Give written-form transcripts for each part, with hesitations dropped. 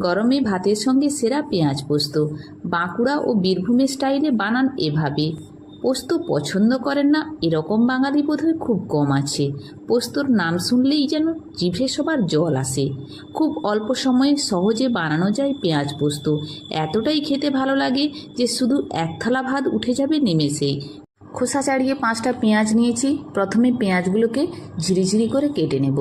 গরমে ভাতের সঙ্গে সেরা পেঁয়াজ পোস্ত। বাঁকুড়া ও বীরভূমের স্টাইলে বানান এভাবে। পোস্ত পছন্দ করেন না এরকম বাঙালি বোধহয় খুব কম আছে। পোস্তর নাম শুনলেই যেন জিভে সবার জল আসে। খুব অল্প সময়ে সহজে বানানো যায় পেঁয়াজ পোস্ত। এতটাই খেতে ভালো লাগে যে শুধু এক থালা ভাত উঠে যাবে নিমেষেই। খোসা ছাড়িয়ে 5টা পেঁয়াজ নিয়েছি। প্রথমে পেঁয়াজগুলোকে ঝিরিঝিরি করে কেটে নেব।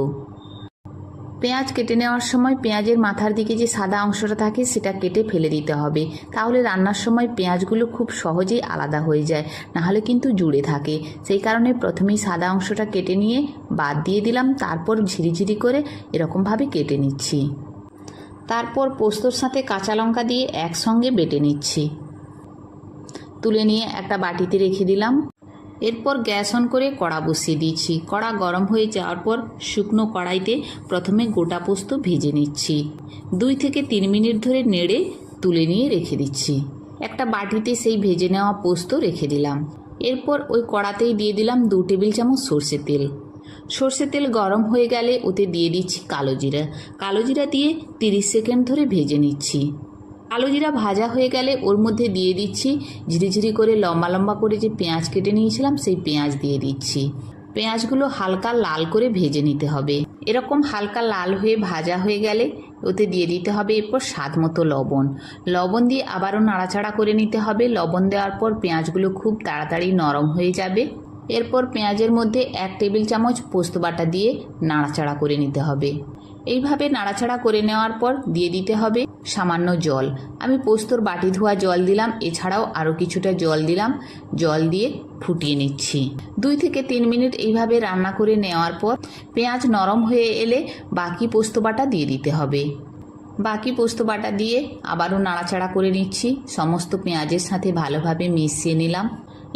পেঁয়াজ কেটে নেওয়ার সময় পেঁয়াজের মাথার দিকে যে সাদা অংশটা থাকে সেটা কেটে ফেলে দিতে হবে, তাহলে রান্নার সময় পেঁয়াজগুলো খুব সহজেই আলাদা হয়ে যায়, নাহলে কিন্তু জুড়ে থাকে। সেই কারণে প্রথমেই সাদা অংশটা কেটে নিয়ে বাদ দিয়ে দিলাম, তারপর ঝিরিঝিরি করে এরকমভাবে কেটে নিচ্ছি। তারপর পোস্তর সাথে কাঁচা লঙ্কা দিয়ে একসঙ্গে বেটে নিচ্ছি। তুলে নিয়ে একটা বাটিতে রেখে দিলাম। এরপর গ্যাস অন করে কড়া বসিয়ে দিয়েছি। কড়া গরম হয়ে যাওয়ার পর শুকনো কড়াইতে প্রথমে গোটা পোস্ত ভেজে নিচ্ছি। 2 থেকে 3 মিনিট ধরে নেড়ে তুলে নিয়ে রেখে দিচ্ছি। একটা বাটিতে সেই ভেজে নেওয়া পোস্ত রেখে দিলাম। এরপর ওই কড়াতেই দিয়ে দিলাম 2 টেবিল চামচ সর্ষের তেল। সর্ষের তেল গরম হয়ে গেলে ওতে দিয়ে দিচ্ছি কালো জিরা। কালো জিরা দিয়ে 30 সেকেন্ড ধরে ভেজে নিচ্ছি। কালো জিরা ভাজা হয়ে গেলে ওর মধ্যে দিয়ে দিচ্ছি ঝিরিঝিরি করে লম্বা লম্বা করে যে পেঁয়াজ কেটে নিয়েছিলাম সেই পেঁয়াজ দিয়ে দিচ্ছি। পেঁয়াজগুলো হালকা লাল করে ভেজে নিতে হবে। এরকম হালকা লাল হয়ে ভাজা হয়ে গেলে ওতে দিয়ে দিতে হবে এরপর স্বাদ মতো লবণ। লবণ দিয়ে আবারও নাড়াচাড়া করে নিতে হবে। লবণ দেওয়ার পর পেঁয়াজগুলো খুব তাড়াতাড়ি নরম হয়ে যাবে। এরপর পেঁয়াজের মধ্যে 1 টেবিল চামচ পোস্ত বাটা দিয়ে নাড়াচাড়া করে নিতে হবে। এইভাবে নাড়াচাড়া করে নেওয়ার পর দিয়ে দিতে হবে সামান্য জল। আমি পোস্তর বাটি ধোয়া জল দিলাম, এছাড়াও আরও কিছুটা জল দিলাম। জল দিয়ে ফুটিয়ে নিচ্ছি। 2 থেকে 3 মিনিট এইভাবে রান্না করে নেওয়ার পর পেঁয়াজ নরম হয়ে এলে বাকি পোস্ত বাটা দিয়ে দিতে হবে। বাকি পোস্ত বাটা দিয়ে আবারও নাড়াচাড়া করে নিচ্ছি। সমস্ত পেঁয়াজের সাথে ভালোভাবে মিশিয়ে নিলাম।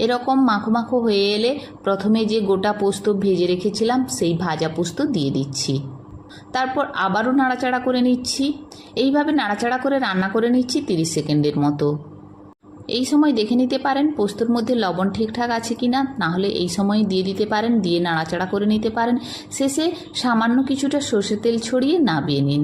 এরকম মাখো মাখো হয়ে এলে প্রথমে যে গোটা পোস্ত ভেজে রেখেছিলাম সেই ভাজা পোস্ত দিয়ে দিচ্ছি। তারপর আবারও নাড়াচাড়া করে নিচ্ছি। এইভাবে নাড়াচাড়া করে রান্না করে নিচ্ছি 30 সেকেন্ডের মতো। এই সময় দেখে নিতে পারেন পোস্তর মধ্যে লবণ ঠিকঠাক আছে কিনা, না হলে এই সময় দিয়ে দিতে পারেন, দিয়ে নাড়াচাড়া করে নিতে পারেন। শেষে সামান্য কিছুটা সর্ষের তেল ছড়িয়ে নামিয়ে নিন।